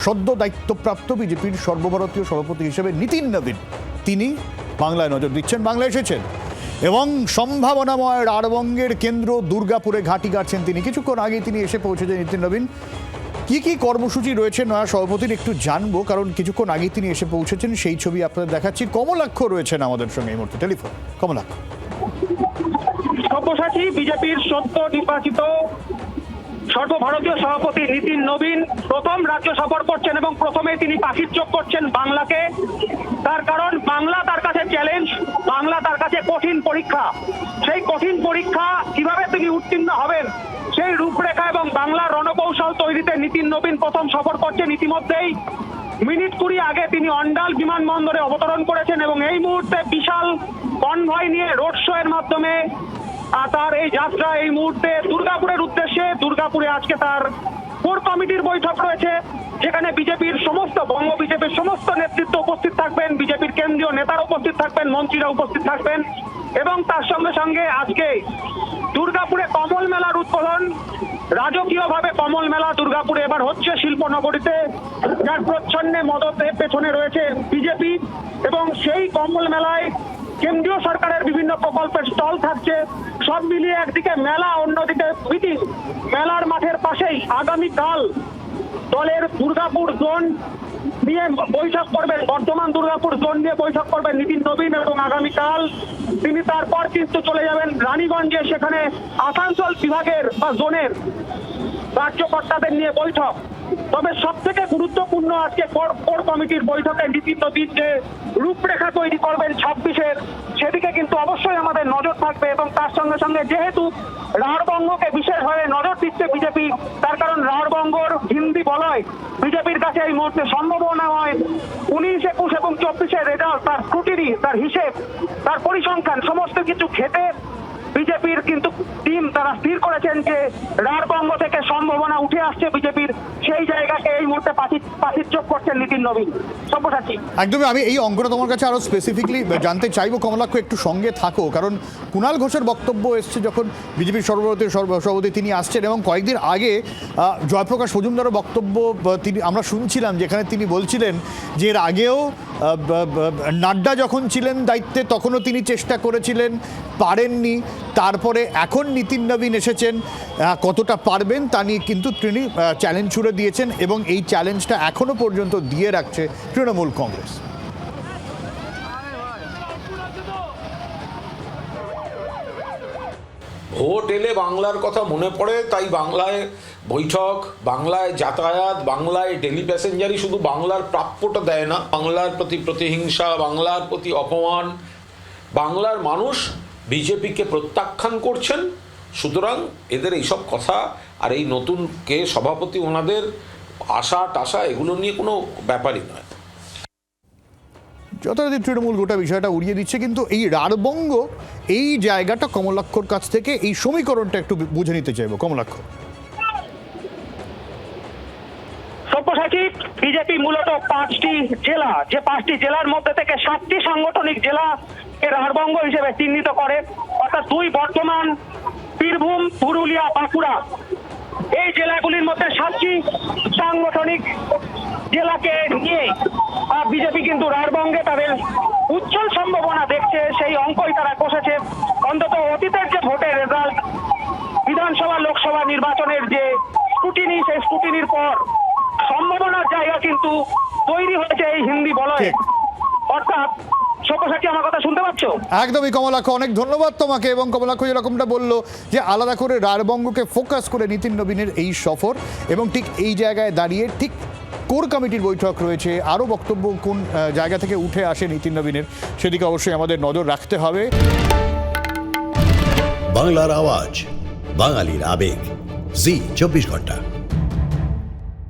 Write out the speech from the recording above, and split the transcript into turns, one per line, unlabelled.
সদ্য দায়িত্বপ্রাপ্ত বিজেপির সর্বভারতীয় সভাপতি হিসেবে নীতিন নবীন তিনি বাংলায় নজর দিচ্ছেন, বাংলায় এসেছেন এবং সম্ভাবনাময় রাঢ়বঙ্গের কেন্দ্র দুর্গাপুরে ঘাঁটি গাড়ছেন তিনি। কিছুক্ষণ আগেই তিনি এসে পৌঁছেছেন নীতিন নবীন। কি কর্মসূচি রয়েছে নয়া সভাপতির একটু জানবো, কারণ কিছুক্ষণ আগেই তিনি এসে পৌঁছেছেন, সেই ছবি আপনাদের দেখাচ্ছি। কমলাক্ষ রয়েছেন আমাদের সঙ্গে এই মুহূর্তে টেলিফোন। কমলাক্ষ,
সব্যসাচী বিজেপির সদ্য নির্বাচিত সর্বভারতীয় সভাপতি নীতিন নবীন প্রথম রাজ্য সফর করছেন এবং প্রথমে তিনি পাখির চোখ করছেন বাংলাকে। তার কারণ বাংলা তার কাছে চ্যালেঞ্জ, বাংলা তার কাছে কঠিন পরীক্ষা। সেই কঠিন পরীক্ষা কিভাবে তিনি উত্তীর্ণ হবেন সেই রূপরেখা এবং বাংলার রণকৌশল তৈরিতে নীতিন নবীন প্রথম সফর করছেন। ইতিমধ্যেই মিনিট 20 আগে তিনি অন্ডাল বিমানবন্দরে অবতরণ করেছেন এবং এই মুহূর্তে বিশাল কনভয় নিয়ে রোড শো এর মাধ্যমে তার এই যাত্রা এই মুহূর্তে দুর্গাপুরের উদ্দেশ্যে। দুর্গাপুরে আজকে তার কোর কমিটির বৈঠক রয়েছে, যেখানে বিজেপির সমস্ত বঙ্গ বিজেপির সমস্ত নেতৃত্ব উপস্থিত থাকবেন, বিজেপির কেন্দ্রীয় নেতারা উপস্থিত থাকবেন, মন্ত্রীরা উপস্থিত থাকবেন এবং তার সঙ্গে সঙ্গে আজকে দুর্গাপুরে কমল মেলার উদ্বোধন। রাজকীয়ভাবে কমল মেলা দুর্গাপুরে এবার হচ্ছে শিল্পনগরীতে, যার প্রচ্ছন্নে মদতের পেছনে রয়েছে বিজেপি এবং সেই কমল মেলায় কেন্দ্রীয় সরকারের বিভিন্ন প্রকল্পের স্টল থাকছে। সব মিলিয়ে একদিকে মেলা, অন্যদিকে মিটিং। মেলার মাঠের পাশেই আগামীকাল দলের দুর্গাপুর জোন নিয়ে বৈঠক করবেন, বর্তমান দুর্গাপুর জোন নিয়ে বৈঠক করবেন নীতিন নবীন এবং আগামীকাল তিনি তারপর কিন্তু চলে যাবেন রানীগঞ্জে, সেখানে আসানসোল বিভাগের বা জোনের রাজ্যকর্তাদের নিয়ে বৈঠক। তবে সব থেকে গুরুত্বপূর্ণ আজকে কোর কমিটির বৈঠকে নীতিন নবীন যে রূপরেখা তৈরি করবেন 26-এর, সেদিকে কিন্তু অবশ্যই আমাদের নজর থাকবে। এবং তার সঙ্গে সঙ্গে যেহেতু রাঢ়বঙ্গকে বিশেষভাবে নজর দিচ্ছে বিজেপি, তার কারণ রাঢ়বঙ্গর হিন্দি বলয় বিজেপির কাছে এই মুহূর্তে সম্ভাবনাময় 19, 21 এবং 24-এর রেজাল্ট, তার স্ক্রুটিনি, তার হিসেব, তার পরিসংখ্যান সমস্ত কিছু ঘেটে বিজেপির কিন্তু টিম তারা স্থির করেছেন যে রাঢ়বঙ্গ থেকে সম্ভাবনা উঠে আসছে বিজেপির, সেই জায়গাকে এই মুহূর্তে পাখির চোখ করছেন নীতিন নবীন। সব্যসাচী,
একদমই আমি এই অঙ্কটা তোমার কাছে আরো স্পেসিফিকলি জানতে চাইবো। কমলাক্ষ, একটু সঙ্গে থাকো, কারণ কুণাল ঘোষের বক্তব্য এসছে যখন বিজেপির সর্বভারতীয় সভাপতি তিনি আসছেন এবং কয়েকদিন আগে জয়প্রকাশ মজুমদারের বক্তব্য তিনি আমরা শুনছিলাম, যেখানে তিনি বলছিলেন যে এর আগেও নাড্ডা যখন ছিলেন দায়িত্বে তখনও তিনি চেষ্টা করেছিলেন, পারেননি। তারপরে এখন নীতিন নবীন এসেছেন, কতটা পারবেন তা নিয়ে কিন্তু তিনি চ্যালেঞ্জ ছুড়ে দিয়েছেন এবং এই চ্যালেঞ্জটা এখনো পর্যন্ত দিয়ে রাখছে তৃণমূল কংগ্রেস।
ভোট এলে বাংলার কথা মনে পড়ে, তাই বাংলায় বৈঠক, বাংলায় যাতায়াত, বাংলায় ডেলি প্যাসেঞ্জারই শুধু বাংলার প্রাপ্যটা দেয় না, বাংলার প্রতি প্রতিহিংসা, বাংলার প্রতি অপমান। বাংলার মানুষ বিজেপিকে প্রত্যাখ্যান করছেন। সুতরাং এদের এইসব কথা আর এই নতুন কে সভাপতি ওনাদের আশা টাশা এগুলো নিয়ে কোনো ব্যাপারই নয়।
যথারীতি তৃণমূল গোটা বিষয়টা উড়িয়ে দিচ্ছে, কিন্তু এই রাঢ়বঙ্গ এই জায়গাটা কমলাক্ষর কাছ থেকে এই সমীকরণটা একটু বুঝে নিতে চাইবো। কমলাক্ষ,
সব্যসাচী, বিজেপি মূলত 5টি জেলা, যে 5টি জেলার মধ্যে থেকে 7টি সাংগঠনিক জেলা রাঢ়বঙ্গ হিসেবে চিহ্নিত করে, অর্থাৎ 2 বর্ধমান, বীরভূম, পুরুলিয়া, বাঁকুড়া, এই জেলাগুলির মধ্যে 7টি সাংগঠনিক জেলাকে নিয়ে বিজেপি কিন্তু রাঢ়বঙ্গে তাদের উজ্জ্বল সম্ভাবনা দেখছে, সেই অঙ্কই তারা কষেছে। অন্তত অতীতের যে ভোটের রেজাল্ট, বিধানসভা লোকসভা নির্বাচনের যে স্ক্রুটিনি, সেই স্ক্রুটিনির পর সম্ভাবনার জায়গা কিন্তু তৈরি হয়েছে এই হিন্দি বলয়ে। অর্থাৎ সব্যসাচী, আমার কথা শুনতে পাচ্ছ?
একদমই কমলাক্ষ, অনেক ধন্যবাদ তোমাকে। এবং কমলাক্ষ যেরকমটা বললো যে আলাদা করে রাঢ়বঙ্গকে ফোকাস করে নীতিন নবীনের এই সফর, এবং ঠিক এই জায়গায় দাঁড়িয়ে ঠিক কোর কমিটির বৈঠক রয়েছে, আরও বক্তব্য কোন জায়গা থেকে উঠে আসে নীতিন নবীনের সেদিকে অবশ্যই আমাদের নজর রাখতে হবে।
বাংলার আওয়াজ, বাঙালির আবেগ, জি 24 ঘন্টা।